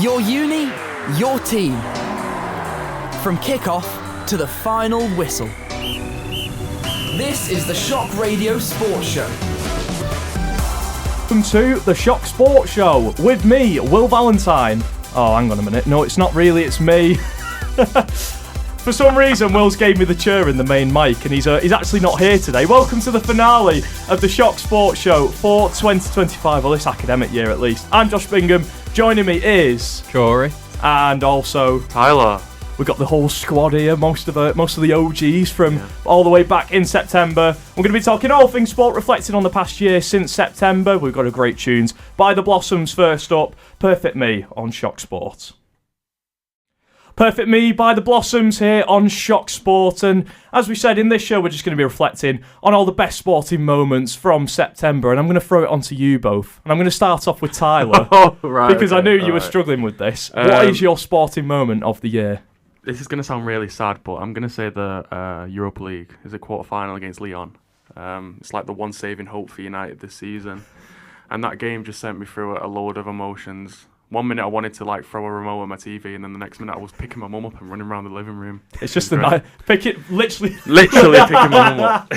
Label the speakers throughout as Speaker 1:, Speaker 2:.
Speaker 1: Your uni, your team. From kick-off to the final whistle. This is the Shock Radio Sports Show.
Speaker 2: Welcome to the Shock Sports Show with me, Will Valentine. Oh, hang on a minute. No, it's not really, it's me. For some reason, Will's gave me the chair in the main mic, and he's actually not here today. Welcome to the finale of the Shock Sports Show for 2025, or this academic year at least. I'm Josh Bingham. Joining me is
Speaker 3: Corey,
Speaker 2: and also
Speaker 4: Tyler.
Speaker 2: We've got the whole squad here, most of the OGs from all the way back in September. We're going to be talking all things sport, reflecting on the past year since September. We've got a great tunes. By the Blossoms first up, Perfect Me on Shock Sport. Perfect Me by the Blossoms here on Shock Sport. And as we said, in this show, we're just going to be reflecting on all the best sporting moments from September. And I'm going to throw it onto you both. And I'm going to start off with Tyler. Because I knew you were struggling with this. What is your sporting moment of the year?
Speaker 4: This is going to sound really sad, but I'm going to say the Europa League is a quarter-final against Lyon. It's like the one saving hope for United this season. And that game just sent me through a load of emotions. 1 minute I wanted to like throw a remote at my TV, and then the next minute I was picking my mum up and running around the living room.
Speaker 2: It's just the night. Literally
Speaker 4: picking my mum up.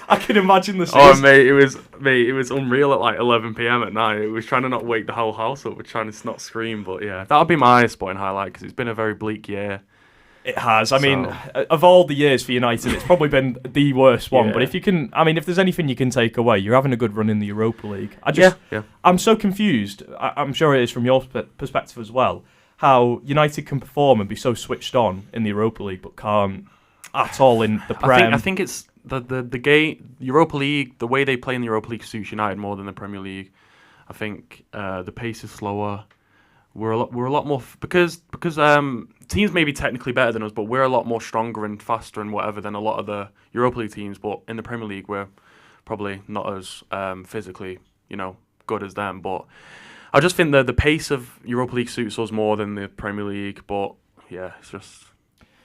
Speaker 2: I can imagine the scene.
Speaker 4: Oh mate, it was unreal at like 11 p.m. at night. It was trying to not wake the whole house up. We're trying to not scream, but yeah, that'll be my sporting highlight because it's been a very bleak year.
Speaker 2: It has. I mean, of all the years for United, it's probably been the worst one. Yeah. But if there's anything you can take away, you're having a good run in the Europa League. I'm so confused. I'm sure it is from your perspective as well, how United can perform and be so switched on in the Europa League, but can't at all in the Prem.
Speaker 4: I think it's the game, Europa League, the way they play in the Europa League suits United more than the Premier League. I think the pace is slower. We're a lot more because teams may be technically better than us, but we're a lot more stronger and faster and whatever than a lot of the Europa League teams. But in the Premier League, we're probably not as physically, good as them. But I just think that the pace of Europa League suits us more than the Premier League. But yeah, it's just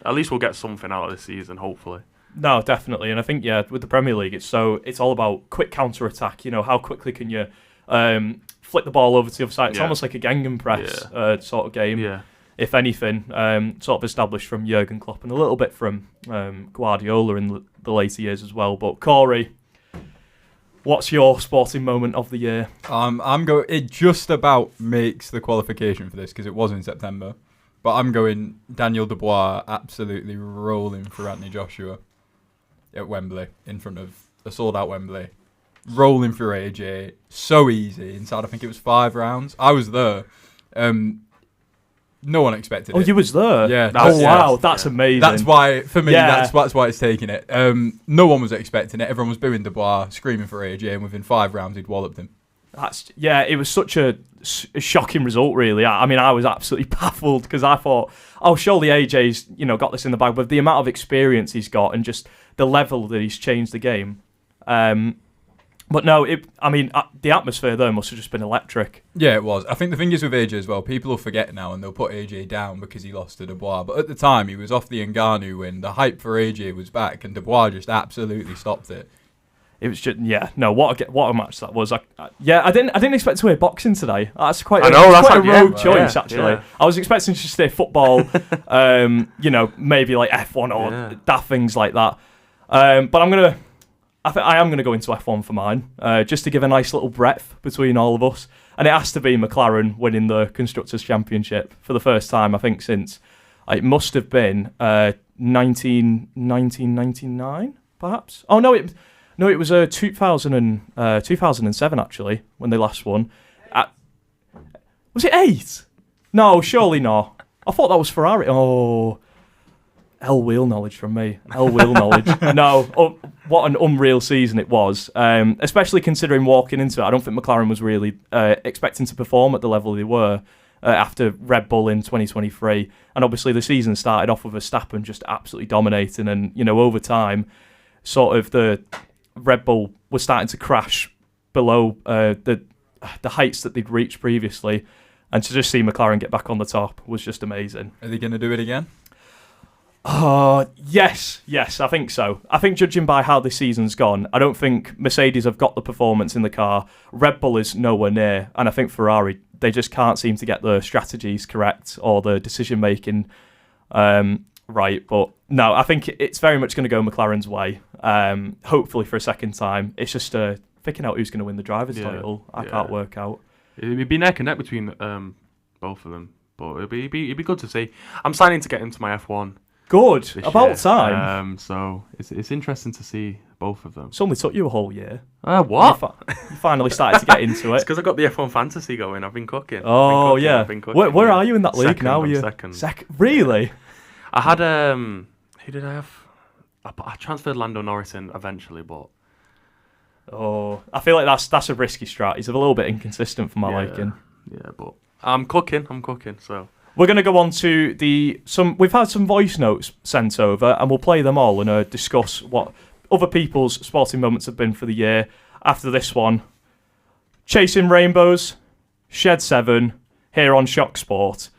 Speaker 4: at least we'll get something out of this season, hopefully.
Speaker 2: No, definitely, and I think with the Premier League, it's all about quick counter attack. How quickly can you flick the ball over to the other side? It's almost like a Gegenpress sort of game. Yeah. If anything, sort of established from Jurgen Klopp and a little bit from Guardiola in the later years as well. But Corey, what's your sporting moment of the year?
Speaker 3: It just about makes the qualification for this because it was in September. But I'm going Daniel Dubois absolutely rolling for Anthony Joshua at Wembley in front of a sold-out Wembley. Rolling through AJ, so easy inside. I think it was 5 rounds. I was there. No one expected it.
Speaker 2: Oh, you was there?
Speaker 3: Yeah.
Speaker 2: That's amazing.
Speaker 3: That's why, for me, that's why it's taking it. No one was expecting it. Everyone was booing Dubois, screaming for AJ, and within 5 rounds, he'd walloped him.
Speaker 2: It was such a shocking result, really. I was absolutely baffled because I thought, surely AJ's, got this in the bag. But the amount of experience he's got and just the level that he's changed the game. But no, the atmosphere there must have just been electric.
Speaker 3: Yeah, it was. I think the thing is with AJ as well, people will forget now and they'll put AJ down because he lost to Dubois. But at the time, he was off the Ngannou win. The hype for AJ was back and Dubois just absolutely stopped it.
Speaker 2: It was just, what a match that was. I didn't expect to hear boxing today. That's quite a rogue choice, actually. Yeah. I was expecting to stay football, maybe like F1 or daft things like that. But I am going to go into F1 for mine, just to give a nice little breadth between all of us. And it has to be McLaren winning the Constructors' Championship for the first time, I think, since it must have been 1999, perhaps? Oh, no, it was 2007, actually, when they last won. Was it 8? No, surely not. I thought that was Ferrari. Oh, wheel knowledge from me. Wheel knowledge. No, what an unreal season it was. Especially considering walking into it, I don't think McLaren was really expecting to perform at the level they were after Red Bull in 2023. And obviously the season started off with Verstappen just absolutely dominating. And, over time, sort of the Red Bull was starting to crash below the heights that they'd reached previously. And to just see McLaren get back on the top was just amazing.
Speaker 3: Are they going to do it again?
Speaker 2: Yes, I think so. I think judging by how this season's gone, I don't think Mercedes have got the performance in the car. Red Bull is nowhere near, and I think Ferrari, they just can't seem to get the strategies correct or the decision making right. But no, I think it's very much going to go McLaren's way. Hopefully for a second time. It's just picking out who's going to win the driver's title. I can't work out.
Speaker 4: It'd be neck and neck between both of them, but it'd be good to see. I'm starting to get into my F1.
Speaker 2: Good, about time.
Speaker 4: So it's interesting to see both of them.
Speaker 2: It's only took you a whole year.
Speaker 4: What?
Speaker 2: You finally started to get into it.
Speaker 4: It's because I got the F1 fantasy going. I've been cooking.
Speaker 2: Oh, yeah. Where are you in that league now?
Speaker 4: Second.
Speaker 2: Really?
Speaker 4: I had who did I have? I transferred Lando Norris in eventually, but
Speaker 2: I feel like that's a risky strat. He's a little bit inconsistent for my liking.
Speaker 4: Yeah, but I'm cooking. So.
Speaker 2: We're going to go on to we've had some voice notes sent over, and we'll play them all and discuss what other people's sporting moments have been for the year. After this one, Chasing Rainbows, Shed 7, here on Shock Sport.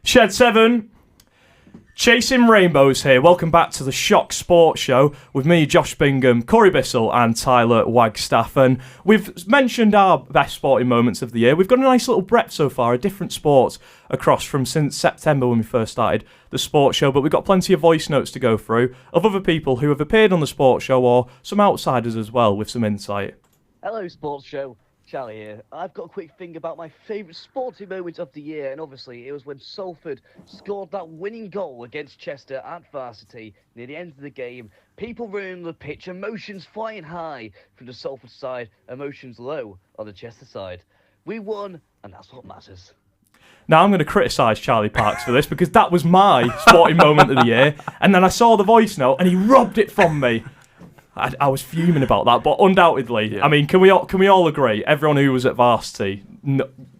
Speaker 2: Shed 7, Chasing Rainbows here. Welcome back to the Shock Sports Show with me, Josh Bingham, Corey Bissell and Tyler Wagstaffe. And we've mentioned our best sporting moments of the year. We've got a nice little breadth so far of different sports across from since September when we first started the sports show. But we've got plenty of voice notes to go through of other people who have appeared on the sports show or some outsiders as well with some insight.
Speaker 5: Hello, sports show. Charlie here. I've got a quick thing about my favourite sporting moment of the year, and obviously it was when Salford scored that winning goal against Chester at Varsity near the end of the game. People running the pitch, emotions flying high from the Salford side, emotions low on the Chester side. We won, and that's what matters.
Speaker 2: Now, I'm going to criticise Charlie Parks for this because that was my sporting moment of the year, and then I saw the voice note and he robbed it from me. I was fuming about that, but undoubtedly, I mean, can we all agree? Everyone who was at Varsity,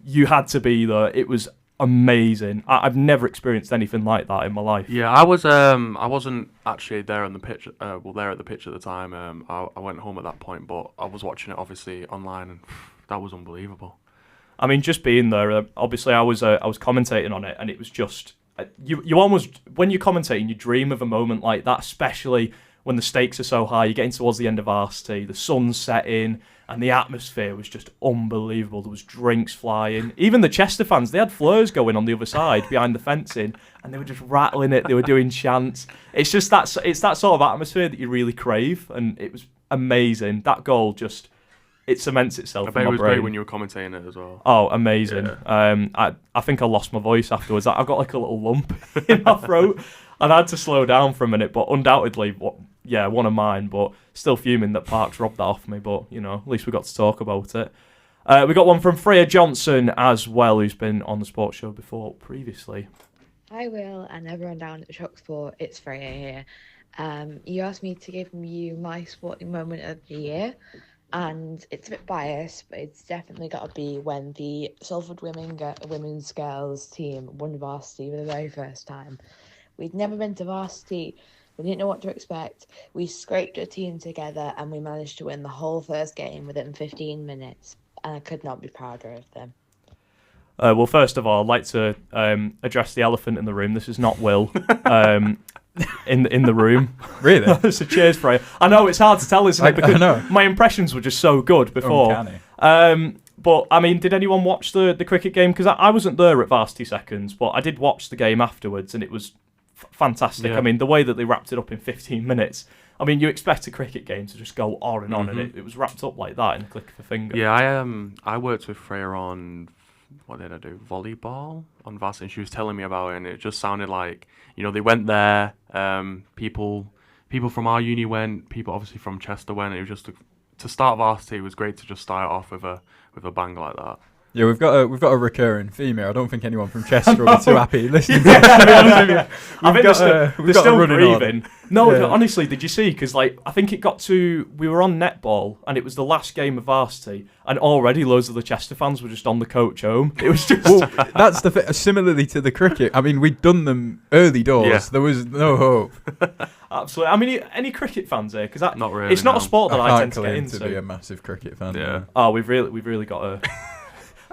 Speaker 2: you had to be there. It was amazing. I've never experienced anything like that in my life.
Speaker 4: Yeah, I wasn't actually there on the pitch. There at the pitch at the time. I went home at that point, but I was watching it obviously online, and that was unbelievable.
Speaker 2: I mean, just being there. Obviously, I was commentating on it, and it was just you almost, when you're commentating, you dream of a moment like that, especially when the stakes are so high. You're getting towards the end of Varsity, the sun's setting, and the atmosphere was just unbelievable. There was drinks flying. Even the Chester fans, they had flares going on the other side behind the fencing, and they were just rattling it. They were doing chants. It's that sort of atmosphere that you really crave, and it was amazing. That goal just, it cements itself in my brain.
Speaker 4: I bet it was great when you were commentating it as well.
Speaker 2: Oh, amazing. Yeah. I think I lost my voice afterwards. I got like a little lump in my throat, and I had to slow down for a minute, but undoubtedly, one of mine, but still fuming that Parks robbed that off me, but, at least we got to talk about it. We got one from Freya Johnson as well, who's been on the sports show before previously.
Speaker 6: Hi, Will, and everyone down at Shock Sport. It's Freya here. You asked me to give you my sporting moment of the year, and it's a bit biased, but it's definitely got to be when the Salford women's girls team won Varsity for the very first time. We'd never been to Varsity. We didn't know what to expect. We scraped a team together and we managed to win the whole first game within 15 minutes. And I could not be prouder of them.
Speaker 2: Well, first of all, I'd like to address the elephant in the room. This is not Will in the room.
Speaker 3: Really?
Speaker 2: So cheers, Freya. I know, it's hard to tell, isn't it? Because my impressions were just so good before.
Speaker 3: Uncanny.
Speaker 2: But, I mean, did anyone watch the cricket game? Because I wasn't there at Varsity Seconds, but I did watch the game afterwards, and it was fantastic. Yeah. I mean, the way that they wrapped it up in 15 minutes. I mean, you expect a cricket game to just go on and on, and it was wrapped up like that in a click of a finger.
Speaker 4: Yeah, I worked with Freya on, what did I do? Volleyball on Varsity, and she was telling me about it, and it just sounded like, they went there. People from our uni went. People obviously from Chester went. It was just to start Varsity. It was great to just start off with a bang like that.
Speaker 3: Yeah, we've got a recurring theme here. I don't think anyone from Chester will be too happy listening.
Speaker 2: I think they're still grieving. No, honestly, did you see? Because I think it got to, we were on netball, and it was the last game of Varsity, and already loads of the Chester fans were just on the coach home. It was just
Speaker 3: that's the thing. Similarly to the cricket, I mean, we'd done them early doors. Yeah. There was no hope.
Speaker 2: Absolutely. I mean, any cricket fans here? Because
Speaker 4: not really.
Speaker 2: It's not a sport that I tend to get into.
Speaker 3: To be a massive cricket fan.
Speaker 4: Yeah.
Speaker 2: Oh, we've really got to.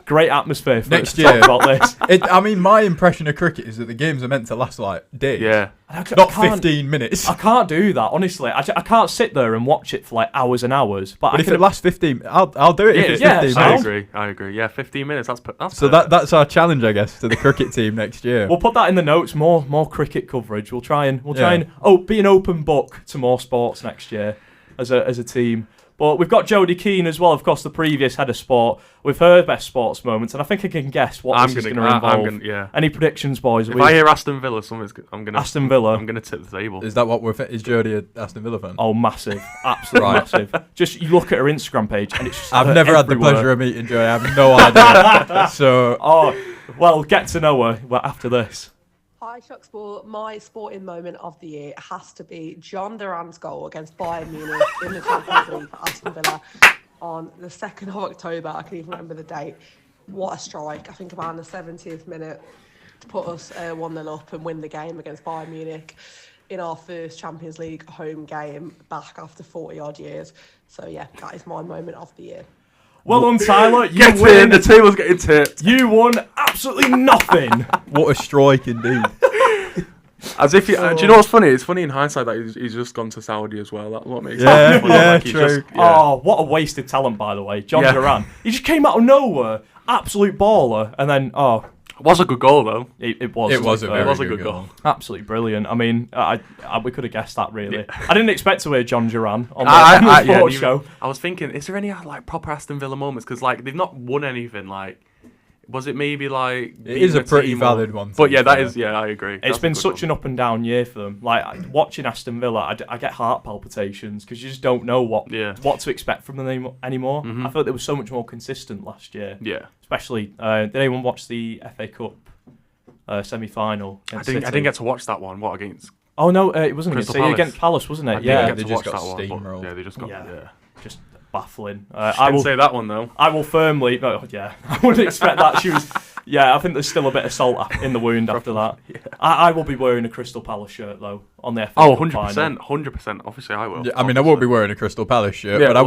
Speaker 2: Great atmosphere for
Speaker 3: Next
Speaker 2: us to
Speaker 3: year.
Speaker 2: talk about this.
Speaker 3: I mean, my impression of cricket is that the games are meant to last like days.
Speaker 4: Yeah.
Speaker 3: Not 15 minutes.
Speaker 2: I can't do that, honestly. I can't sit there and watch it for like hours and hours. But
Speaker 3: if it lasts 15, I'll do it if it's 15 minutes.
Speaker 4: I agree. Yeah, 15 minutes. That's
Speaker 3: So that's our challenge, I guess, to the cricket team next year.
Speaker 2: We'll put that in the notes. More cricket coverage. We'll try and be an open book to more sports next year as a team. But we've got Jodie Keane as well, of course, the previous head of sport, with her best sports moments, and I think I can guess what this is going to involve. Any predictions, boys?
Speaker 4: If I hear Aston Villa,
Speaker 2: Aston Villa.
Speaker 4: I'm going to tip the table.
Speaker 3: Is that what is Jodie an Aston Villa fan?
Speaker 2: Oh, massive, absolutely massive. Just you look at her Instagram page, and it's just
Speaker 3: I've never had the pleasure of meeting Jodie. I have no idea.
Speaker 2: Get to know her after this.
Speaker 7: Hi, Shock Sport. My sporting moment of the year has to be John Duran's goal against Bayern Munich in the Champions League for Aston Villa on the 2nd of October. I can even remember the date. What a strike. I think about in the 70th minute to put us 1-0 up and win the game against Bayern Munich in our first Champions League home game back after 40-odd years. So, yeah, that is my moment of the year.
Speaker 2: Well done, Tyler. You
Speaker 4: Get
Speaker 2: win.
Speaker 4: in. The table's getting tipped.
Speaker 2: You won absolutely nothing.
Speaker 3: What a strike indeed.
Speaker 4: As if do you know what's funny? It's funny in hindsight that he's just gone to Saudi as well. That's what makes it funny.
Speaker 3: Yeah,
Speaker 4: true.
Speaker 2: Oh, what a wasted talent, by the way. John Duran. He just came out of nowhere. Absolute baller. And then,
Speaker 4: It was a good goal, though.
Speaker 2: It was.
Speaker 3: It was a very
Speaker 4: good goal.
Speaker 2: Absolutely brilliant. I mean, we could have guessed that, really. Yeah. I didn't expect to hear John Duran on the sports show.
Speaker 4: I was thinking, is there any like proper Aston Villa moments? Because like they've not won anything. Like, was it maybe like?
Speaker 3: It is a pretty valid one.
Speaker 4: But yeah, that is. Yeah, I agree.
Speaker 2: It's been such an up and down year for them. Like watching Aston Villa, I get heart palpitations because you just don't know what to expect from them anymore.
Speaker 4: Mm-hmm.
Speaker 2: I felt they were so much more consistent last year.
Speaker 4: Yeah.
Speaker 2: Especially, did anyone watch the FA Cup semi-final?
Speaker 4: I didn't get to watch that one. What against?
Speaker 2: Oh no, it wasn't against Palace, wasn't it?
Speaker 3: They just got steamrolled.
Speaker 4: Yeah, they just got
Speaker 2: just baffling.
Speaker 4: I didn't say that one though.
Speaker 2: I will firmly. I wouldn't expect that. She was. Yeah, I think there's still a bit of salt in the wound after that. Yeah. I will be wearing a Crystal Palace shirt though on the FA Cup
Speaker 4: 100%, 100%. Obviously, I will.
Speaker 3: Yeah, I mean, I won't be wearing a Crystal Palace shirt, but I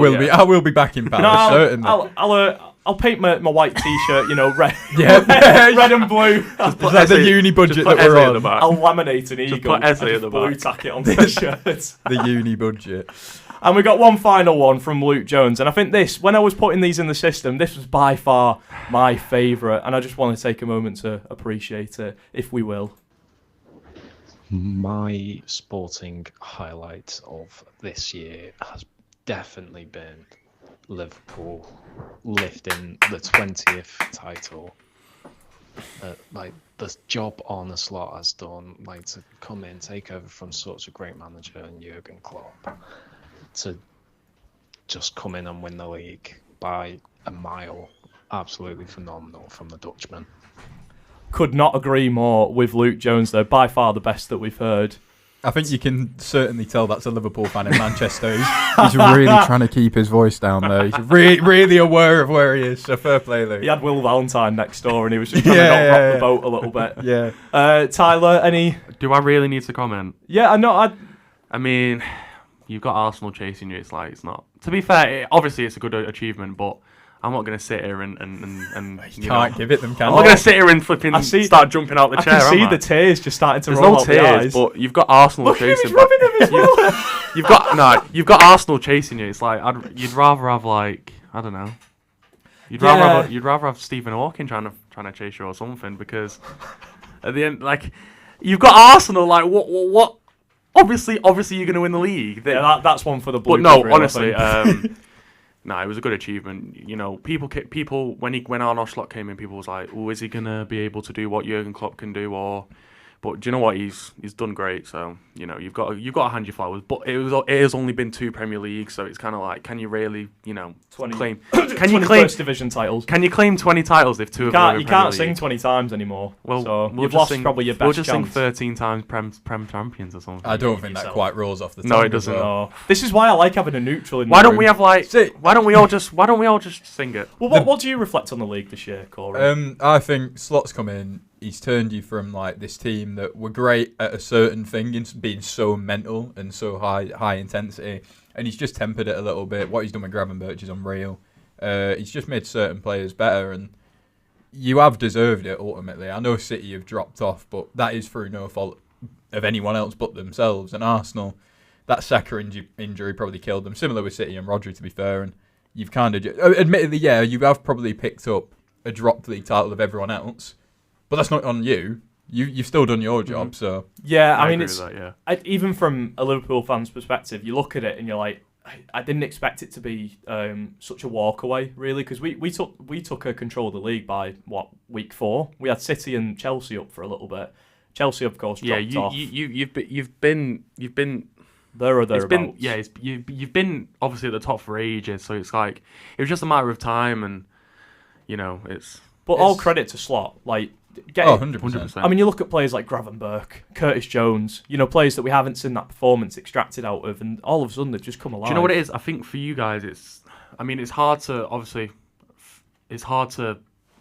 Speaker 3: will be back in Palace certainly.
Speaker 2: I'll paint my white t-shirt, red, red and blue.
Speaker 3: It's like the uni budget that we're on.
Speaker 2: I'll laminate an eagle and blue tack it on the shirt.
Speaker 3: The uni budget.
Speaker 2: And we got one final one from Luke Jones. And I think this, when I was putting these in the system, this was by far my favourite. And I just want to take a moment to appreciate it, if we will.
Speaker 8: My sporting highlight of this year has definitely been Liverpool lifting the 20th title. The job Arne Slot has done, to come in, take over from such a great manager and Jurgen Klopp, to just come in and win the league by a mile, absolutely phenomenal from the Dutchman.
Speaker 2: Could not agree more with Luke Jones, though. By far the best that we've heard.
Speaker 3: I think you can certainly tell that's a Liverpool fan in Manchester. He's really trying to keep his voice down there. He's really aware of where he is. So fair play, Luke.
Speaker 2: He had Willy Valentine next door, and he was just trying to not rock the boat a little bit.
Speaker 3: Yeah.
Speaker 2: Tyler, any?
Speaker 4: Do I really need to comment?
Speaker 2: Yeah,
Speaker 4: I mean, you've got Arsenal chasing you. It's not. To be fair, obviously it's a good achievement, but I'm not going to sit here and
Speaker 3: you can't give it them, can
Speaker 4: I'm not going to sit here and flipping start jumping out the chair.
Speaker 2: I can see the tears just starting to
Speaker 4: There's
Speaker 2: roll
Speaker 4: no
Speaker 2: out
Speaker 4: tears,
Speaker 2: the eyes.
Speaker 4: but you've got Arsenal chasing.
Speaker 2: Look at him, he's rubbing him as well.
Speaker 4: You've got Arsenal chasing you. It's like you'd rather have I don't know. You'd rather have Stephen Hawking trying to chase you or something, because at the end, you've got Arsenal. What? Obviously you're going to win the league.
Speaker 2: That's one for the blue.
Speaker 4: But no, honestly. No, it was a good achievement. People when Arne Slot came in, people was like, "Oh, is he gonna be able to do what Jurgen Klopp can do?" But do you know what? He's done great. So you've got to hand your flowers. But it has only been 2 Premier Leagues, so it's kind of like, can you really
Speaker 2: 20,
Speaker 4: claim?
Speaker 2: Can you claim division titles?
Speaker 4: Can you claim 20 titles if 2 of them are
Speaker 2: You can't sing 20 times anymore.
Speaker 4: Well,
Speaker 2: so you've lost probably your best
Speaker 4: We'll just
Speaker 2: chance.
Speaker 4: sing 13 times Prem champions or something.
Speaker 3: I don't think that quite rolls off the tongue.
Speaker 4: No, it doesn't.
Speaker 2: No. This is why I like having a neutral in.
Speaker 4: Why don't we have why don't we all just sing it?
Speaker 2: Well, what do you reflect on the league this year, Corey?
Speaker 3: I think Slot's come in. He's turned you from this team that were great at a certain thing, in being so mental and so high intensity, and he's just tempered it a little bit. What he's done with Gravenberch is unreal. He's just made certain players better, and you have deserved it ultimately. I know City have dropped off, but that is through no fault of anyone else but themselves. And Arsenal, that Saka injury probably killed them. Similar with City and Rodri, to be fair. And you've kind of, admittedly, yeah, you have probably picked up a dropped league title of everyone else, but that's not on you. You've still done your job, so
Speaker 2: yeah. I mean,
Speaker 4: agree
Speaker 2: it's
Speaker 4: with that,
Speaker 2: even from a Liverpool fan's perspective, you look at it and you're like, I didn't expect it to be such a walk away, really, because we took a control of the league by week 4. We had City and Chelsea up for a little bit. Chelsea, of course, dropped off.
Speaker 4: You've been
Speaker 2: there or thereabouts.
Speaker 4: You've been obviously at the top for ages, so it's like it was just a matter of time, and it's.
Speaker 2: But all credit to Slot, like.
Speaker 3: 100%.
Speaker 2: I mean, you look at players like Gravenberch, Curtis Jones, players that we haven't seen that performance extracted out of, and all of a sudden they've just come alive.
Speaker 4: Do you know what it is? I think for you guys, it's hard to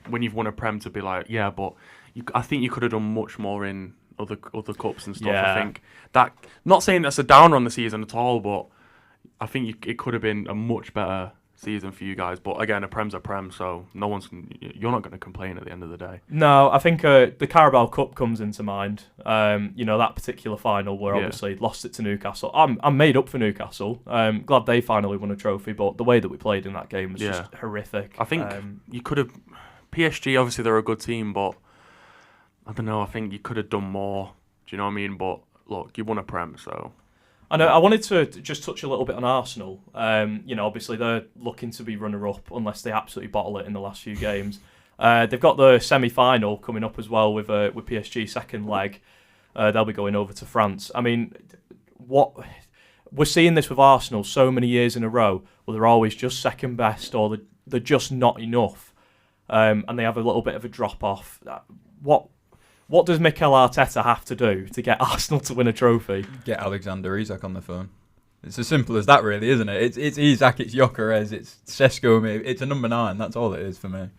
Speaker 4: when you've won a Prem to be like, yeah, but I think you could have done much more in other cups and stuff.
Speaker 2: Yeah.
Speaker 4: I think that, not saying that's a downer on the season at all, but I think it could have been a much better season for you guys. But again, a Prem's a Prem, so you're not going to complain at the end of the day.
Speaker 2: No, I think the Carabao Cup comes into mind. That particular final where obviously lost it to Newcastle. I'm made up for Newcastle. Glad they finally won a trophy, but the way that we played in that game was just horrific.
Speaker 4: I think you could have. PSG, obviously they're a good team, but I don't know. I think you could have done more. Do you know what I mean? But look, you won a Prem, so.
Speaker 2: I know. I wanted to just touch a little bit on Arsenal. Obviously they're looking to be runner-up unless they absolutely bottle it in the last few games. They've got the semi-final coming up as well with PSG second leg. They'll be going over to France. I mean, we're seeing this with Arsenal so many years in a row, where they're always just second best or they're just not enough, and they have a little bit of a drop-off. What does Mikel Arteta have to do to get Arsenal to win a trophy?
Speaker 3: Get Alexander Isak on the phone. It's as simple as that, really, isn't it? It's Isak, it's Gyökeres, it's Sesko. It's a number 9. That's all it is for me.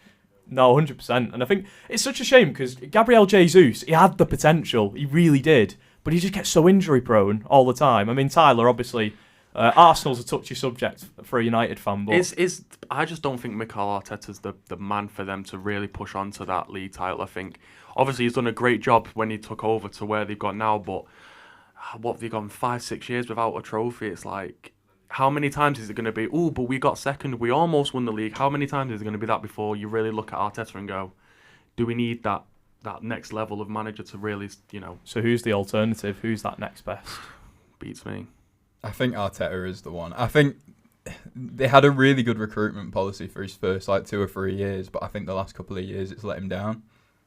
Speaker 2: No, 100%. And I think it's such a shame because Gabriel Jesus, he had the potential. He really did. But he just gets so injury-prone all the time. I mean, Tyler, obviously, Arsenal's a touchy subject for a United fan. But
Speaker 4: I just don't think Mikel Arteta's the man for them to really push on to that league title. I think, obviously, he's done a great job when he took over to where they've got now, but what have they gone 5-6 years without a trophy? It's like, how many times is it going to be, oh, but we got second, we almost won the league. How many times is it going to be that before you really look at Arteta and go, do we need that next level of manager to really,
Speaker 2: So who's the alternative? Who's that next best?
Speaker 4: Beats me.
Speaker 3: I think Arteta is the one. I think they had a really good recruitment policy for his first 2 or 3 years, but I think the last couple of years it's let him down.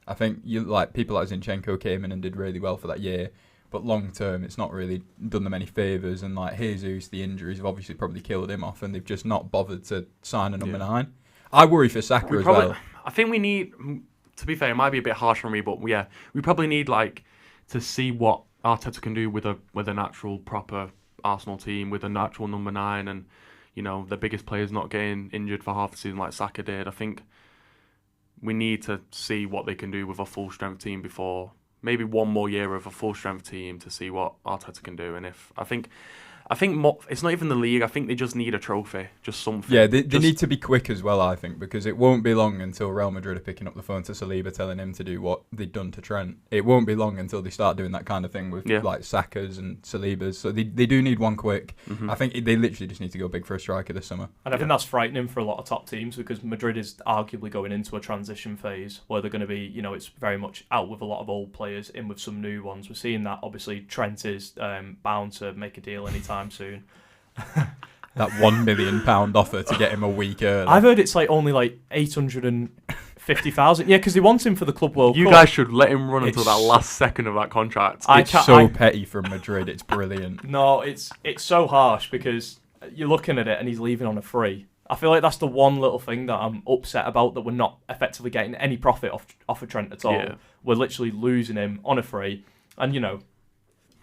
Speaker 3: I think people like Zinchenko came in and did really well for that year, but long term it's not really done them any favours. And Jesus, the injuries have obviously probably killed him off, and they've just not bothered to sign a number 9. I worry for Saka as well.
Speaker 4: I think we need, to be fair, it might be a bit harsh for me, but yeah, we probably need to see what Arteta can do with an actual proper Arsenal team, with an actual number 9, and the biggest players not getting injured for half the season like Saka did. I think we need to see what they can do with a full strength team before maybe one more year of a full strength team to see what Arteta can do. And I think it's not even the league. I think they just need a trophy, just something.
Speaker 3: Yeah, they need to be quick as well, I think, because it won't be long until Real Madrid are picking up the phone to Saliba telling him to do what they've done to Trent. It won't be long until they start doing that kind of thing with Saka's and Salibas. So they do need one quick. Mm-hmm. I think they literally just need to go big for a striker this summer.
Speaker 2: And I think that's frightening for a lot of top teams because Madrid is arguably going into a transition phase where they're going to be, it's very much out with a lot of old players, in with some new ones. We're seeing that, obviously, Trent is bound to make a deal anytime soon.
Speaker 3: That £1 million offer to get him a week early.
Speaker 2: I've heard it's only 850,000. Yeah, because they want him for the Club World Cup.
Speaker 4: You guys should let him run until that last second of that contract.
Speaker 3: It's so petty from Madrid. It's brilliant.
Speaker 2: No, it's so harsh because you're looking at it and he's leaving on a free. I feel like that's the one little thing that I'm upset about, that we're not effectively getting any profit off of Trent at all. Yeah. We're literally losing him on a free. And,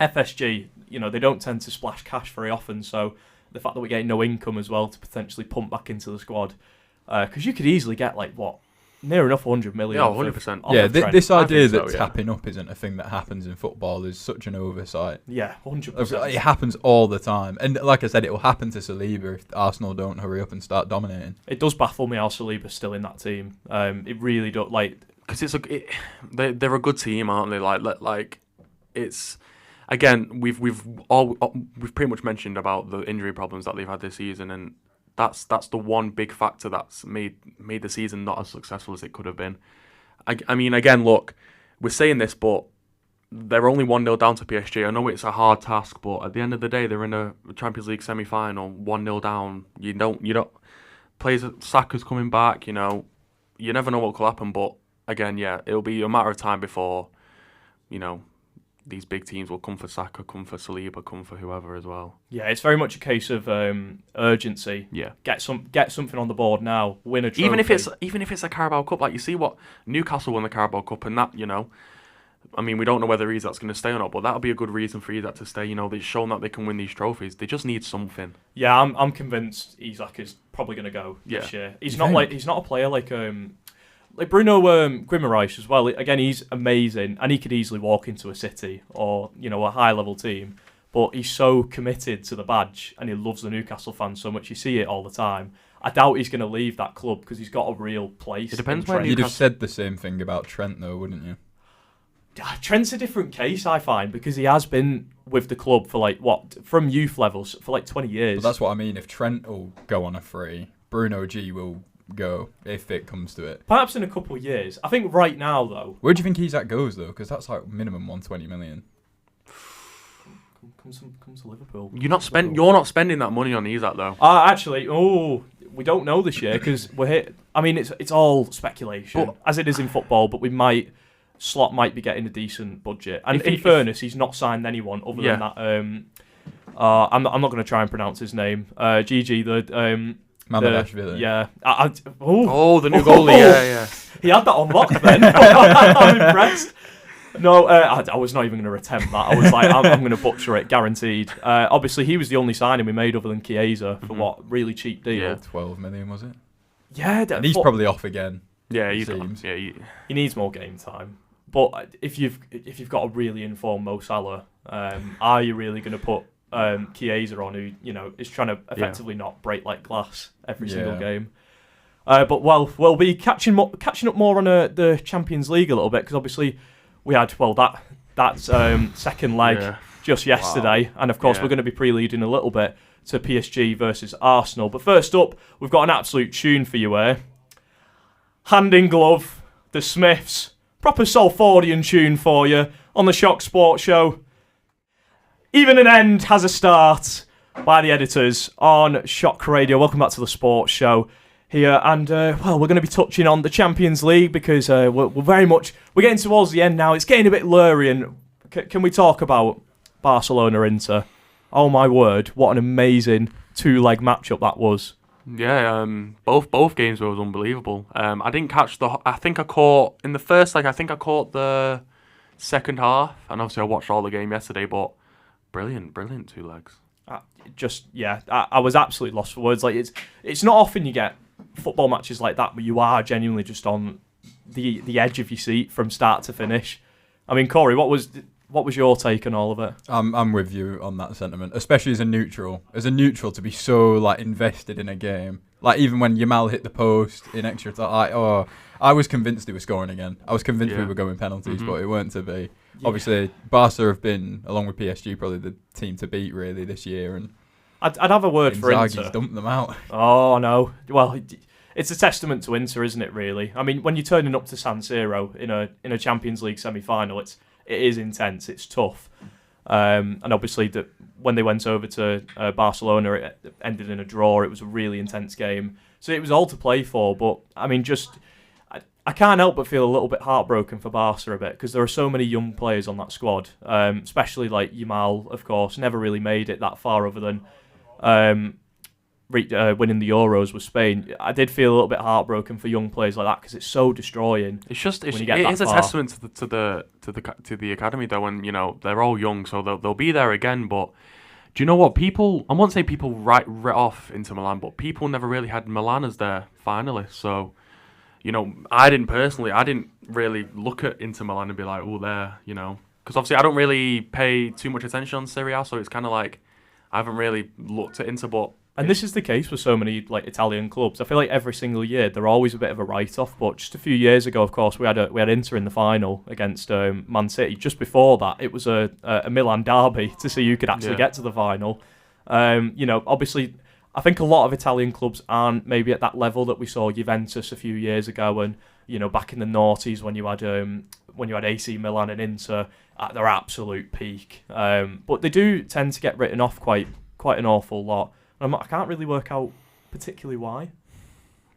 Speaker 2: FSG, they don't tend to splash cash very often, so the fact that we're getting no income as well to potentially pump back into the squad, because you could easily get near enough 100 million.
Speaker 4: Yeah, 100%.
Speaker 3: Yeah, this
Speaker 4: I
Speaker 3: idea
Speaker 4: think
Speaker 3: that
Speaker 4: so, yeah.
Speaker 3: tapping up isn't a thing that happens in football is such an oversight.
Speaker 2: Yeah, 100%.
Speaker 3: It happens all the time. And like I said, it will happen to Saliba if Arsenal don't hurry up and start dominating.
Speaker 2: It does baffle me how Saliba's still in that team. It really does. Like,
Speaker 4: because they're a good team, aren't they? Like it's again we've pretty much mentioned about the injury problems that they've had this season, and that's the one big factor that's made the season not as successful as it could have been. I mean, again, look, we're saying this, but they're only 1-0 down to PSG. I know it's a hard task, but at the end of the day, they're in a Champions League semi-final, 1-0 down. You don't players. Saka's coming back. You know, you never know what could happen, but again, yeah, it'll be a matter of time before, you know, these big teams will come for Saka, come for Saliba, come for whoever as well.
Speaker 2: yeah, it's very much a case of urgency.
Speaker 4: Yeah.
Speaker 2: Get something on the board now. Win a trophy.
Speaker 4: Even if it's a Carabao Cup, like you see what Newcastle won the Carabao Cup, and that, you know, I mean, we don't know whether Isak's going to stay or not, but that'll be a good reason for Isak to stay. You know, they've shown that they can win these trophies. They just need something.
Speaker 2: Yeah, I'm convinced Isak is probably going to go this year. He's not a player like Bruno Guimaraes as well. Again, he's amazing, and he could easily walk into a City or, you know, a high level team. But he's so committed to the badge, and he loves the Newcastle fans so much. You see it all the time. I doubt he's going to leave that club because he's got a real place.
Speaker 4: It depends
Speaker 2: in
Speaker 4: where
Speaker 2: Trent.
Speaker 3: You'd have said the same thing about Trent, though, wouldn't you?
Speaker 2: Trent's a different case, I find, because he has been with the club for from youth levels for 20 years.
Speaker 3: But that's what I mean. If Trent will go on a free, Bruno G will go if it comes to it.
Speaker 2: Perhaps in a couple of years. I think right now, though.
Speaker 3: Where do you think Isak goes, though? Because that's like minimum 120 million.
Speaker 2: Comes to Liverpool.
Speaker 4: You're not spending that money on Isak though.
Speaker 2: Actually, we don't know this year because we're here. I mean, it's all speculation, as it is in football. But Slot might be getting a decent budget. And in fairness, he's not signed anyone other than that. I'm not going to try and pronounce his name. Gigi,
Speaker 3: Mamadashvili.
Speaker 2: Yeah.
Speaker 4: The new goalie. Yeah.
Speaker 2: He had that on lock then. I'm impressed. No, I was not even going to attempt that. I was like, I'm going to butcher it, guaranteed. Obviously, he was the only signing we made other than Chiesa for really cheap deal.
Speaker 3: Yeah, 12 million, was it?
Speaker 2: Yeah.
Speaker 3: And he's probably off again.
Speaker 4: Yeah,
Speaker 3: he seems.
Speaker 2: He needs more game time. But if you've got a really informed Mo Salah, are you really going to put Chiesa on, who, you know, is trying to effectively not break like glass every single game? But we'll be catching up more on the Champions League a little bit, because obviously we had that second leg just yesterday, and of course we're going to be pre-leading a little bit to PSG versus Arsenal. But first up, we've got an absolute tune for you here. Hand in glove, the Smiths. Proper Salfordian tune for you on the Shock Sports Show. Even an end has a start by the editors on Shock Radio. Welcome back to the Sports Show here, and we're going to be touching on the Champions League because we're getting towards the end now. It's getting a bit blurry, and can we talk about Barcelona-Inter? Oh my word, what an amazing two-leg matchup that was.
Speaker 4: Yeah, both games were unbelievable. I didn't catch I think I caught in the first leg. I think I caught the second half, and obviously I watched all the game yesterday. But brilliant 2 legs.
Speaker 2: I was absolutely lost for words. Like it's not often you get football matches like that where you are genuinely just on the edge of your seat from start to finish. I mean, Corey, what was your take on all of it?
Speaker 3: I'm with you on that sentiment, especially as a neutral. As a neutral, to be so invested in a game, even when Yamal hit the post in extra time, I was convinced he was scoring again. I was convinced we were going penalties, but it weren't to be. Yeah. Obviously, Barca have been, along with PSG, probably the team to beat really this year, and
Speaker 2: I'd have a word for Inter.
Speaker 3: Inzaghi's dumped them out.
Speaker 2: Oh no! Well, it's a testament to Inter, isn't it? Really. I mean, when you're turning up to San Siro in a Champions League semi-final, it is intense. It's tough, and obviously when they went over to Barcelona, it ended in a draw. It was a really intense game, so it was all to play for. But I mean, I can't help but feel a little bit heartbroken for Barca a bit, because there are so many young players on that squad, especially like Yamal, of course, never really made it that far other than winning the Euros with Spain. I did feel a little bit heartbroken for young players like that, because it's so destroying.
Speaker 4: It is a testament to the academy though, and you know they're all young, so they'll be there again. But do you know what? I won't say people write off Inter Milan, but people never really had Milan as their finalists. So I didn't really look at Inter Milan and be like, oh, they're, because obviously I don't really pay too much attention on Serie A, so it's kind of like I haven't really looked at Inter, but.
Speaker 2: And this is the case with so many like Italian clubs. I feel like every single year they're always a bit of a write-off. But just a few years ago, of course, we had Inter in the final against Man City. Just before that, it was a Milan derby to see who could actually get to the final. Obviously, I think a lot of Italian clubs aren't maybe at that level that we saw Juventus a few years ago, and back in the noughties when you had AC Milan and Inter at their absolute peak. But they do tend to get written off quite an awful lot. I can't really work out particularly why.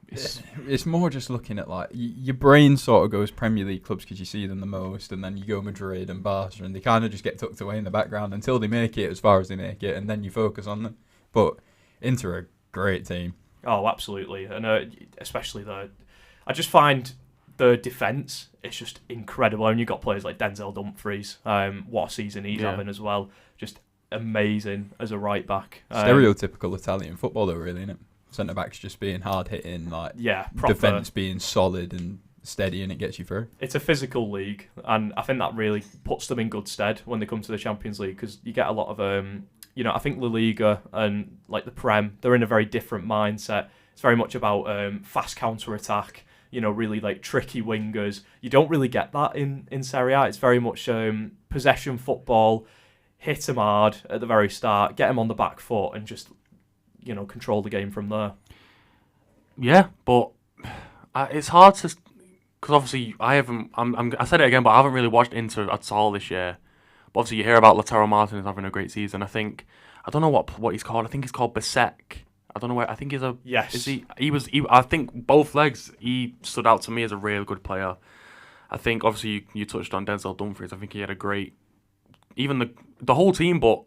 Speaker 3: It's more just looking at like your brain sort of goes Premier League clubs because you see them the most, and then you go Madrid and Barca, and they kind of just get tucked away in the background until they make it as far as they make it, and then you focus on them. But Inter are a great team.
Speaker 2: Oh, absolutely, and especially I just find the defence is just incredible. And you've got players like Denzel Dumfries. What a season he's having as well. Just amazing as a right back.
Speaker 3: Stereotypical Italian football though, really, isn't it? Centre backs just being hard hitting, like defence being solid and steady, and it gets you through.
Speaker 2: It's a physical league, and I think that really puts them in good stead when they come to the Champions League, because you get a lot of I think La Liga and like the Prem, they're in a very different mindset. It's very much about fast counter attack, really like tricky wingers. You don't really get that in Serie A. It's very much possession football. Hit them hard at the very start, get them on the back foot, and just control the game from there.
Speaker 4: Yeah, but it's hard to, because obviously I said it again, but I haven't really watched Inter at all this year. But obviously you hear about Lautaro Martinez having a great season. I don't know what he's called. I think he's called Bisek. I don't know where. I think he's a
Speaker 2: yes.
Speaker 4: Is he? I think both legs he stood out to me as a real good player. I think obviously you touched on Denzel Dumfries. I think he had a great. Even the whole team, but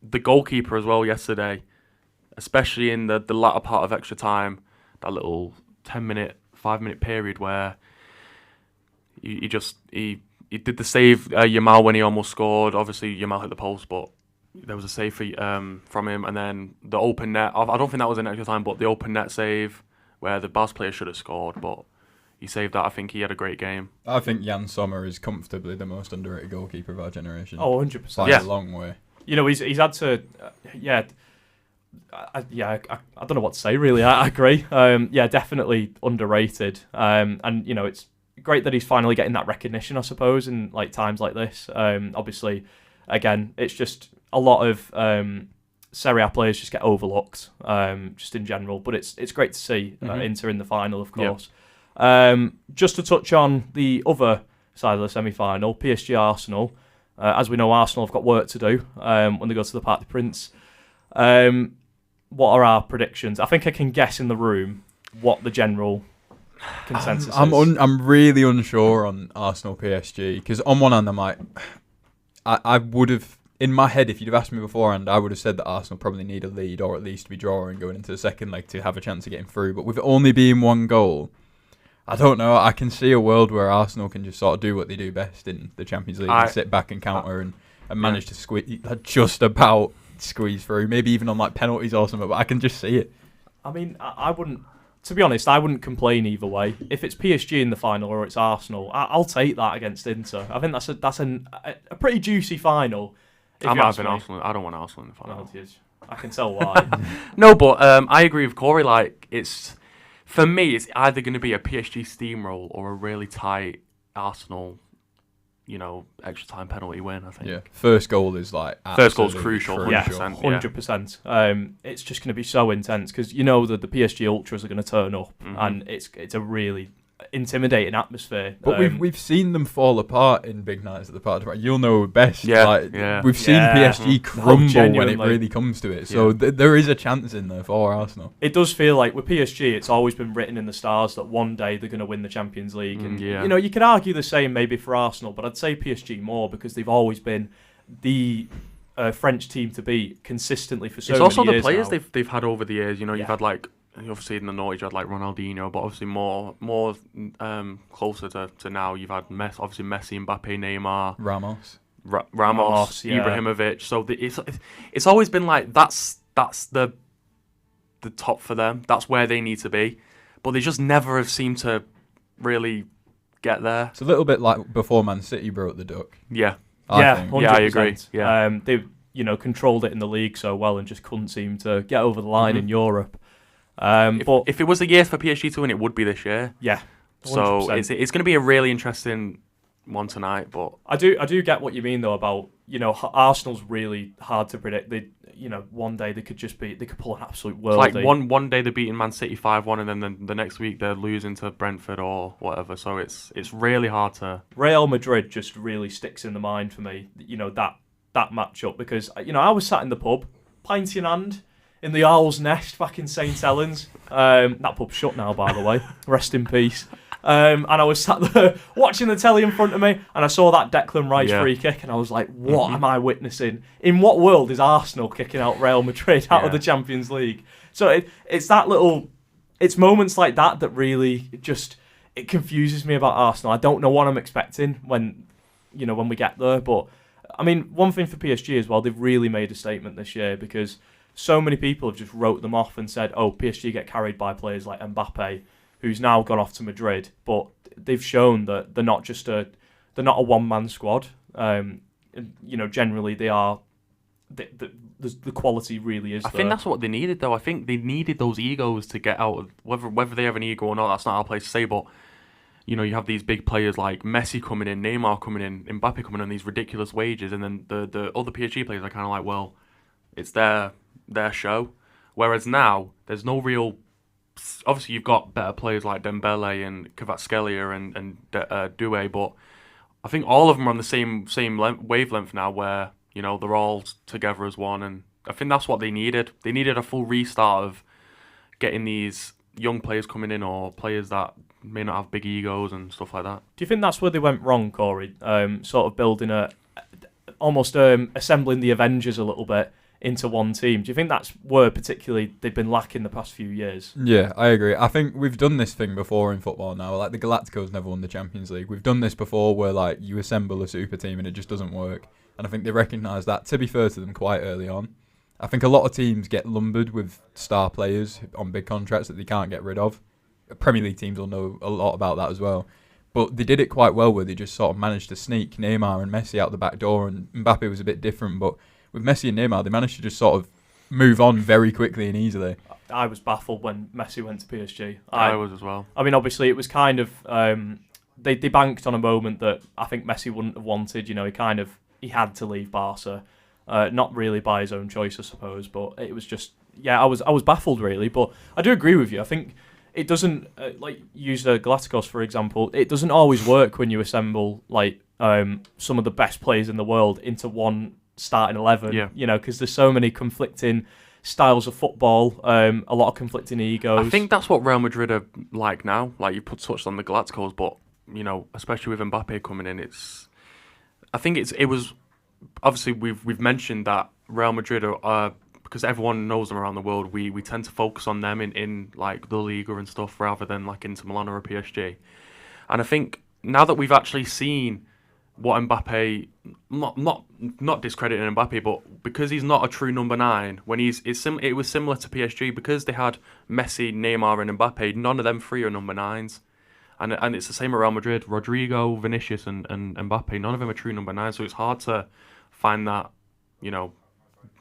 Speaker 4: the goalkeeper as well yesterday, especially in the latter part of extra time, that little 5-minute period where he did the save Yamal when he almost scored. Obviously Yamal hit the post, but there was a save from him, and then the open net. I don't think that was in extra time, but the open net save where the Barca player should have scored, but he saved that. I think he had a great game.
Speaker 3: I think Jan Sommer is comfortably the most underrated goalkeeper of our generation.
Speaker 2: Oh, 100%.
Speaker 3: By a long way.
Speaker 2: He's had to... I don't know what to say, really. I agree. Definitely underrated. And, it's great that he's finally getting that recognition, I suppose, in like times like this. Obviously, again, it's just a lot of Serie A players just get overlooked, just in general. But it's great to see Inter in the final, of course. Yep. Just to touch on the other side of the semi-final, PSG Arsenal. As we know, Arsenal have got work to do when they go to the Parc des Princes. What are our predictions? I think I can guess in the room what the general consensus is.
Speaker 3: I'm really unsure on Arsenal PSG, because on one hand I'm like, I would have, in my head, if you'd have asked me beforehand, I would have said that Arsenal probably need a lead, or at least be drawing going into the second leg to have a chance of getting through. But with it only being one goal, I don't know. I can see a world where Arsenal can just sort of do what they do best in the Champions League and sit back and counter and manage to just about squeeze through. Maybe even on like penalties or something, but I can just see it.
Speaker 2: I mean, I wouldn't... To be honest, I wouldn't complain either way. If it's PSG in the final or it's Arsenal, I'll take that against Inter. I think that's a pretty juicy final.
Speaker 4: I'm having Arsenal. I don't want Arsenal in the final.
Speaker 2: No, I can tell why.
Speaker 4: No, but I agree with Corey. Like, for me, it's either going to be a PSG steamroll or a really tight Arsenal, extra time penalty win, I think.
Speaker 3: Yeah. First goal is like
Speaker 4: first goal's crucial. 100%.
Speaker 2: Yeah, 100%. It's just going to be so intense because that the PSG ultras are going to turn up, and it's a really intimidating atmosphere.
Speaker 3: But we've seen them fall apart in big nights at the Parc des Princes. You'll know best.
Speaker 4: Yeah,
Speaker 3: we've seen PSG crumble when it really comes to it. So there is a chance in there for Arsenal.
Speaker 2: It does feel like with PSG, it's always been written in the stars that one day they're going to win the Champions League. And you could argue the same maybe for Arsenal, but I'd say PSG more because they've always been the French team to beat consistently for so many years.
Speaker 4: It's also the players
Speaker 2: now.
Speaker 4: they've had over the years. You've had like. Obviously in the noughties you had like Ronaldinho, but obviously more closer to now you've had obviously Messi, Mbappe, Neymar,
Speaker 3: Ramos,
Speaker 4: Ibrahimovic. So it's always been like that's the top for them. That's where they need to be, but they just never have seemed to really get there.
Speaker 3: It's a little bit like before Man City broke the duck.
Speaker 4: Yeah.
Speaker 3: I think.
Speaker 2: 100%.
Speaker 4: Yeah, I agree. Yeah.
Speaker 2: They controlled it in the league so well and just couldn't seem to get over the line in Europe. But
Speaker 4: If it was a year for PSG to win, it would be this year.
Speaker 2: yeah, 100%.
Speaker 4: So it's going to be a really interesting one tonight. But
Speaker 2: I do get what you mean though about Arsenal's really hard to predict. They one day they could pull an absolute
Speaker 4: it's
Speaker 2: worldie.
Speaker 4: like one day they're beating Man City 5-1, and then the next week they're losing to Brentford or whatever. So it's really hard to.
Speaker 2: Real Madrid just really sticks in the mind for me. That matchup because I was sat in the pub, pint in hand, in the Owl's Nest back in St Helens. That pub's shut now, by the way. Rest in peace. And I was sat there watching the telly in front of me, and I saw that Declan Rice free kick, and I was like, what am I witnessing? In what world is Arsenal kicking out Real Madrid out of the Champions League? So it's moments like that really just, it confuses me about Arsenal. I don't know what I'm expecting when we get there. But, I mean, one thing for PSG as well, they've really made a statement this year because so many people have just wrote them off and said, oh, PSG get carried by players like Mbappe, who's now gone off to Madrid, but they've shown that they're not a one-man squad. Generally they are. The quality really is.
Speaker 4: I think that's what they needed, though. I think they needed those egos to get out of whether they have an ego or not. That's not our place to say, but you have these big players like Messi coming in, Neymar coming in, Mbappe coming on these ridiculous wages, and then the other PSG players are kind of like, well, it's their show. Whereas now there's no real. Obviously, you've got better players like Dembele and Kvaratskhelia and Doué, but I think all of them are on the same wavelength now, where they're all together as one, and I think that's what they needed. They needed a full restart of getting these young players coming in or players that may not have big egos and stuff like that.
Speaker 2: Do you think that's where they went wrong, Corey? Sort of building almost assembling the Avengers a little bit into one team. Do you think that's where particularly they've been lacking the past few years?
Speaker 3: Yeah, I agree. I think we've done this thing before in football now. Like the Galacticos never won the Champions League. We've done this before where like you assemble a super team and it just doesn't work. And I think they recognise that, to be fair to them, quite early on. I think a lot of teams get lumbered with star players on big contracts that they can't get rid of. Premier League teams will know a lot about that as well. But they did it quite well where they just sort of managed to sneak Neymar and Messi out the back door, and Mbappe was a bit different, but with Messi and Neymar, they managed to just sort of move on very quickly and easily.
Speaker 2: I was baffled when Messi went to PSG.
Speaker 4: I was as well.
Speaker 2: I mean, obviously, it was kind of... they banked on a moment that I think Messi wouldn't have wanted. He had to leave Barca. Not really by his own choice, I suppose, but it was just... Yeah, I was baffled, really. But I do agree with you. I think it doesn't... use Galacticos, for example. It doesn't always work when you assemble some of the best players in the world into one starting 11, because there's so many conflicting styles of football, a lot of conflicting egos.
Speaker 4: I think that's what Real Madrid are like now. Like you touched on the Galacticos, but especially with Mbappe coming in, it was obviously we've mentioned that Real Madrid are because everyone knows them around the world. We tend to focus on them in like the Liga and stuff rather than like Inter Milan or a PSG. And I think now that we've actually seen what Mbappe, not discrediting Mbappe, but because he's not a true number 9, when it was similar to PSG because they had Messi, Neymar, and Mbappe. None of them three are number 9s, and it's the same at Real Madrid. Rodrigo, Vinicius, and Mbappe. None of them are true number 9, so it's hard to find that,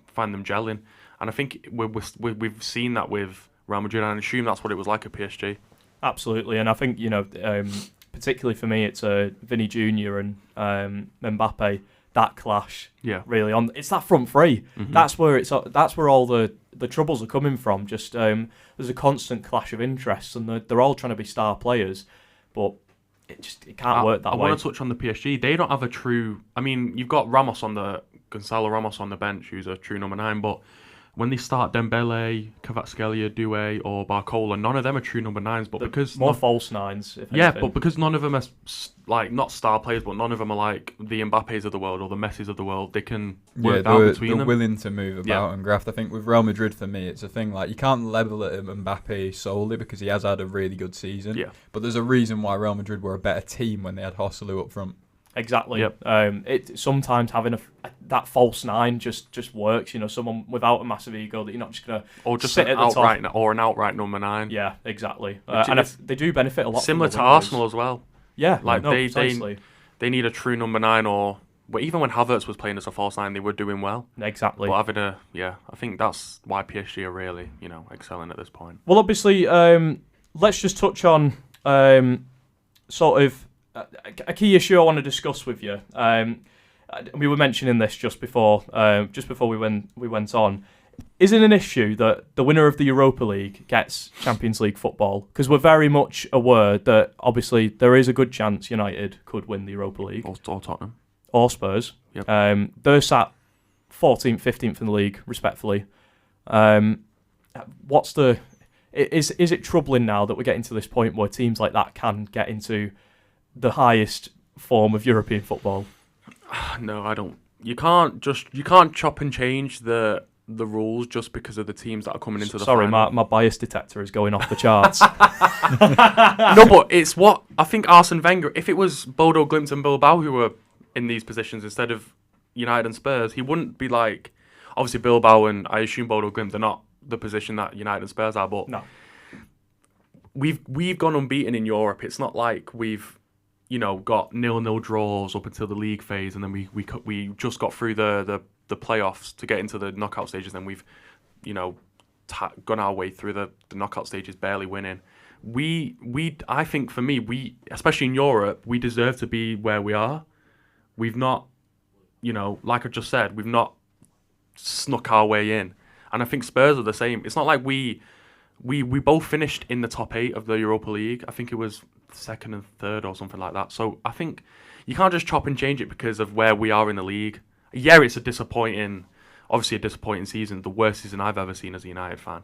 Speaker 4: find them gelling. And I think we've seen that with Real Madrid, and I assume that's what it was like at PSG.
Speaker 2: Absolutely, and I think particularly for me, it's Vinny Jr. and Mbappe. That clash, really it's that front three. Mm-hmm. That's where all the troubles are coming from. Just there's a constant clash of interests, and they're all trying to be star players, but it can't work that way.
Speaker 4: I want to touch on the PSG. They don't have a true. I mean, you've got Gonzalo Ramos on the bench, who's a true number 9, but when they start Dembele, Kvaratskhelia, Doué, or Barcola, none of them are true number 9s. But because
Speaker 2: more false 9s. If
Speaker 4: yeah,
Speaker 2: anything.
Speaker 4: But because none of them are like not star players, but none of them are like the Mbappes of the world or the Messis of the world. They can work out between them.
Speaker 3: They're willing to move about and graft. I think with Real Madrid, for me, it's a thing like you can't level at Mbappe solely because he has had a really good season.
Speaker 4: Yeah.
Speaker 3: But there's a reason why Real Madrid were a better team when they had Joselu up front.
Speaker 2: Exactly.
Speaker 4: Yep.
Speaker 2: It sometimes having that false nine just works. Someone without a massive ego that you're not just gonna
Speaker 4: Or just
Speaker 2: sit
Speaker 4: an
Speaker 2: at the top.
Speaker 4: outright number 9.
Speaker 2: Yeah, exactly.
Speaker 4: Which
Speaker 2: And
Speaker 4: is
Speaker 2: they do benefit a lot.
Speaker 4: Similar
Speaker 2: from
Speaker 4: to
Speaker 2: the wingers.
Speaker 4: Arsenal as well.
Speaker 2: Yeah,
Speaker 4: Like
Speaker 2: precisely.
Speaker 4: they need a true number 9, or even when Havertz was playing as a false 9, they were doing well.
Speaker 2: Exactly.
Speaker 4: But having I think that's why PSG are really, excelling at this point.
Speaker 2: Well, obviously, let's just touch on sort of a key issue I want to discuss with you. We were mentioning this just before we went on. Is it an issue that the winner of the Europa League gets Champions League football? Because we're very much aware that obviously there is a good chance United could win the Europa League.
Speaker 4: Or Tottenham.
Speaker 2: Or Spurs.
Speaker 4: Yep.
Speaker 2: They're sat 14th, 15th in the league, respectfully. Is it troubling now that we're getting to this point where teams like that can get into the highest form of European football?
Speaker 4: No, I don't. You can't chop and change the rules just because of the teams that are coming into the
Speaker 2: Sorry,
Speaker 4: final.
Speaker 2: my bias detector is going off the charts.
Speaker 4: No, but it's what I think Arsene Wenger, if it was Bodo Glimt and Bilbao who were in these positions instead of United and Spurs, he wouldn't be like, obviously Bilbao and I assume Bodo Glimt, they're not the position that United and Spurs are, but
Speaker 2: No.
Speaker 4: we've gone unbeaten in Europe. It's not like we've got 0-0 draws up until the league phase, and then we just got through the playoffs to get into the knockout stages. Then we've gone our way through the knockout stages, barely winning. I think for me, we especially in Europe, we deserve to be where we are. We've not, like I just said, we've not snuck our way in, and I think Spurs are the same. It's not like we both finished in the top 8 of the Europa League. I think it was 2nd and 3rd or something like that. So I think you can't just chop and change it because of where we are in the league. Yeah, it's obviously a disappointing season, the worst season I've ever seen as a United fan.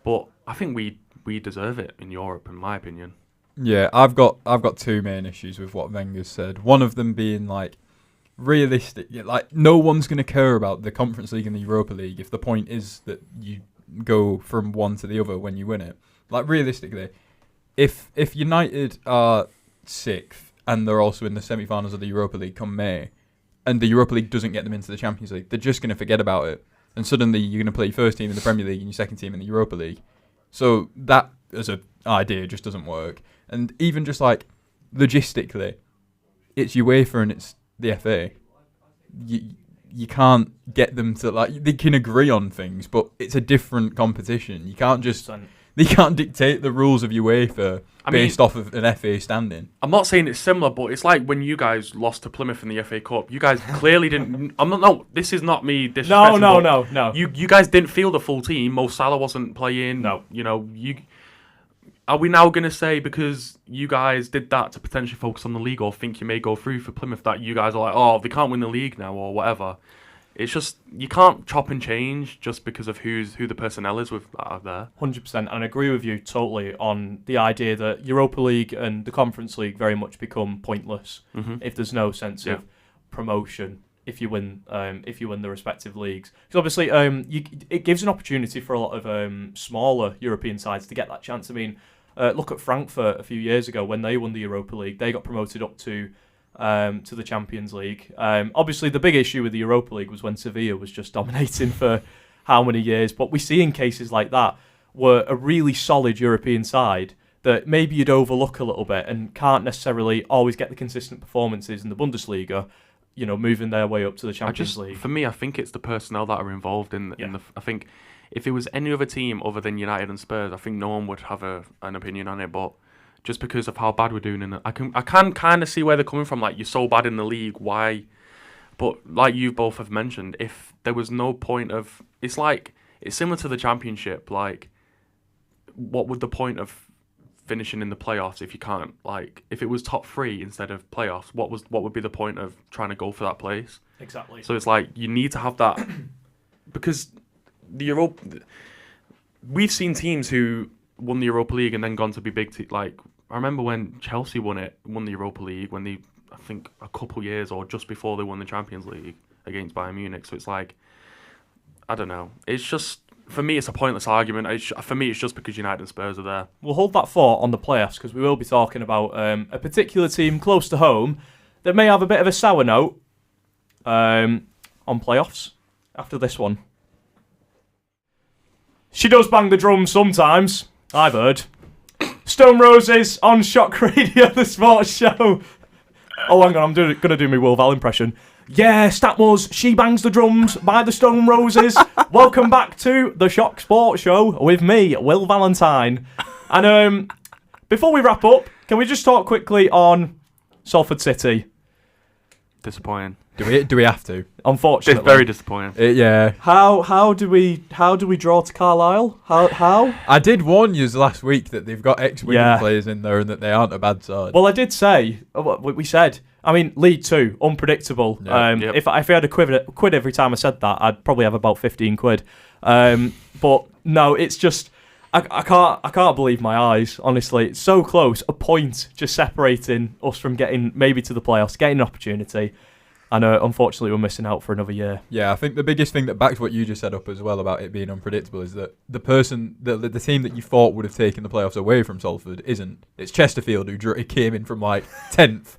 Speaker 4: But I think we deserve it in Europe, in my opinion.
Speaker 3: Yeah, I've got two main issues with what Wenger's said. One of them being like realistic. Like no one's going to care about the Conference League and the Europa League if the point is that you go from one to the other when you win it. Like realistically, if United are 6th and they're also in the semi-finals of the Europa League come May, and the Europa League doesn't get them into the Champions League, they're just going to forget about it. And suddenly you're going to play your first team in the Premier League and your second team in the Europa League. So that as an idea just doesn't work. And even just like logistically, it's UEFA and it's the FA. You can't get them to they can agree on things, but it's a different competition. You can't just they can't dictate the rules of UEFA based off of an FA standing.
Speaker 4: I'm not saying it's similar, but it's like when you guys lost to Plymouth in the FA Cup. You guys clearly didn't. No, this is not me disrespecting.
Speaker 2: No.
Speaker 4: You guys didn't field the full team. Mo Salah wasn't playing.
Speaker 2: No.
Speaker 4: Are we now going to say because you guys did that to potentially focus on the league or think you may go through for Plymouth that you guys are like, oh, they can't win the league now or whatever? It's just, you can't chop and change just because of who the personnel is with out there.
Speaker 2: 100%, and I agree with you totally on the idea that Europa League and the Conference League very much become pointless if there's no sense of promotion if you win the respective leagues. Because obviously, it gives an opportunity for a lot of smaller European sides to get that chance. I mean, look at Frankfurt a few years ago when they won the Europa League. They got promoted up to the Champions League. Obviously, the big issue with the Europa League was when Sevilla was just dominating for how many years. But we see in cases like that where a really solid European side that maybe you'd overlook a little bit and can't necessarily always get the consistent performances in the Bundesliga, moving their way up to the Champions League.
Speaker 4: For me, I think it's the personnel that are involved in the. I think if it was any other team other than United and Spurs, I think no one would have an opinion on it. But just because of how bad we're doing, I can kind of see where they're coming from. Like, you're so bad in the league, why? But like you both have mentioned, if there was no point of, it's similar to the Championship. Like, what would the point of finishing in the playoffs if you can't, if it was top 3 instead of playoffs, what would be the point of trying to go for that place?
Speaker 2: Exactly.
Speaker 4: So it's you need to have that because we've seen teams who won the Europa League and then gone to be big. I remember when Chelsea won the Europa League when I think a couple years or just before they won the Champions League against Bayern Munich. So it's I don't know. It's just, for me, it's a pointless argument. For me, it's just because United and Spurs are there.
Speaker 2: We'll hold that thought on the playoffs because we will be talking about a particular team close to home that may have a bit of a sour note on playoffs after this one. She does bang the drums sometimes, I've heard. Stone Roses on Shock Radio, the sports show. Oh, hang on, I'm going to do my Will Val impression. Yeah, Statmos, She Bangs the Drums by the Stone Roses. Welcome back to the Shock Sports Show with me, Will Valentine. And before we wrap up, can we just talk quickly on Salford City?
Speaker 4: Disappointing.
Speaker 3: Do we have to?
Speaker 2: Unfortunately,
Speaker 4: It's very disappointing.
Speaker 3: Yeah.
Speaker 2: How do we draw to Carlisle? How?
Speaker 3: I did warn you last week that they've got ex-Wigan
Speaker 2: Yeah.
Speaker 3: players in there and that they aren't a bad side.
Speaker 2: Well, I did say we said. I mean, League Two, unpredictable.
Speaker 3: Yeah.
Speaker 4: Yep.
Speaker 2: If I had a quid every time I said that, I'd probably have about 15 quid. But no, it's just I can't believe my eyes. Honestly, it's so close. A point just separating us from getting maybe to the playoffs, getting an opportunity. And unfortunately, we're missing out for another year.
Speaker 3: Yeah, I think the biggest thing that backs what you just said up as well about it being unpredictable is that the team that you thought would have taken the playoffs away from Salford isn't. It's Chesterfield who came in from like 10th.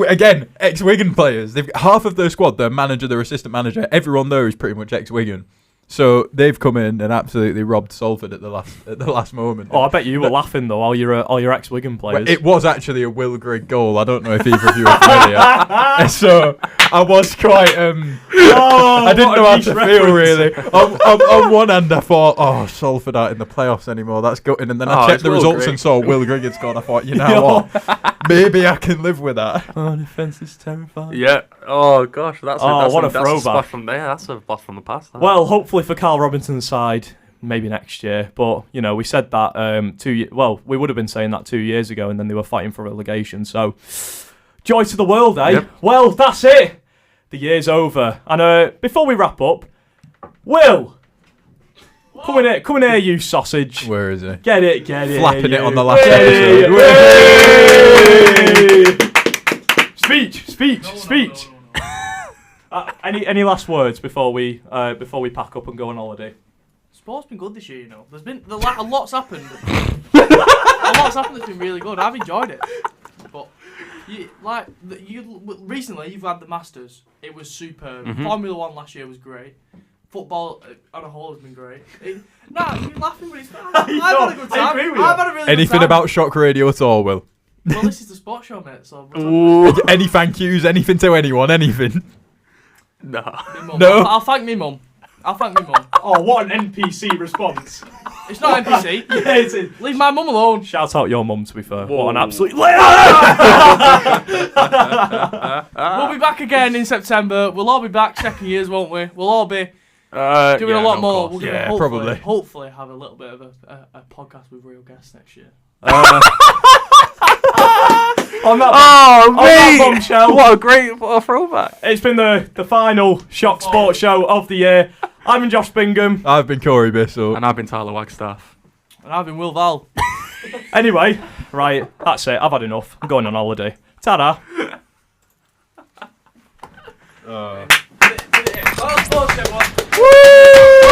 Speaker 3: Again, ex-Wigan players. They've half of their squad, their manager, their assistant manager, everyone there is pretty much ex-Wigan. So they've come in and absolutely robbed Salford at the last moment.
Speaker 2: Oh, I bet you were laughing though, all your ex-Wigan players.
Speaker 3: Well, it was actually a Will Grigg goal. I don't know if either of you are familiar. So I was quite. I didn't know how to feel really. On one hand, I thought, "Oh, Salford aren't in the playoffs anymore. That's gutting." And then I checked the results and saw Will Grigg had scored. I thought, you know what? Maybe I can live with that.
Speaker 2: Oh, defence is terrifying.
Speaker 4: Yeah. Oh gosh, that's
Speaker 2: what a
Speaker 4: that's
Speaker 2: throwback.
Speaker 4: a splash from there. That's a blast from the past. That.
Speaker 2: Well, hopefully for Carl Robinson's side, maybe next year. But we said that we would have been saying that 2 years ago, and then they were fighting for relegation. So, joy to the world, eh?
Speaker 4: Yep.
Speaker 2: Well, that's it. The year's over. And before we wrap up, Will, come in here, you sausage.
Speaker 3: Where is he?
Speaker 2: Get it.
Speaker 3: Flapping
Speaker 2: you.
Speaker 3: it on the last
Speaker 2: Hey,
Speaker 3: episode.
Speaker 2: Speech. Any last words before we pack up and go on holiday?
Speaker 9: Sport's been good this year, There's been a lot's happened. A lot's happened that's been really good. I've enjoyed it. But recently you've had the Masters. It was superb.
Speaker 4: Mm-hmm.
Speaker 9: Formula 1 last year was great. Football on a whole has been great. Nah, you're laughing, but it's fine. I've had a good time.
Speaker 2: I agree with you.
Speaker 9: I've had a really
Speaker 3: Anything
Speaker 9: good time.
Speaker 3: about Shock Radio at all, Will?
Speaker 9: Well, this is the sports show, mate. So
Speaker 3: Any thank yous? Anything to anyone? Anything?
Speaker 4: No.
Speaker 3: No.
Speaker 9: I'll thank me mum.
Speaker 2: Oh, what an NPC response.
Speaker 9: It's not NPC.
Speaker 2: Yeah, it is.
Speaker 9: Leave my mum alone.
Speaker 2: Shout out your mum, to be fair.
Speaker 4: Whoa.
Speaker 2: What an absolute...
Speaker 9: We'll be back again in September. We'll all be back second years, won't we? We'll all be doing a lot more. We're
Speaker 3: Yeah,
Speaker 9: gonna
Speaker 3: probably.
Speaker 9: hopefully have a little bit of a podcast with real guests next year.
Speaker 2: On that bombshell.
Speaker 4: What a throwback.
Speaker 2: It's been the final Shock Sports Show of the year. I've been Josh Bingham.
Speaker 3: I've been Corey Bissell.
Speaker 4: And I've been Tyler Wagstaffe.
Speaker 9: And I've been Will Val.
Speaker 2: Anyway, right, that's it. I've had enough. I'm going on holiday. Ta-da.
Speaker 9: Woo!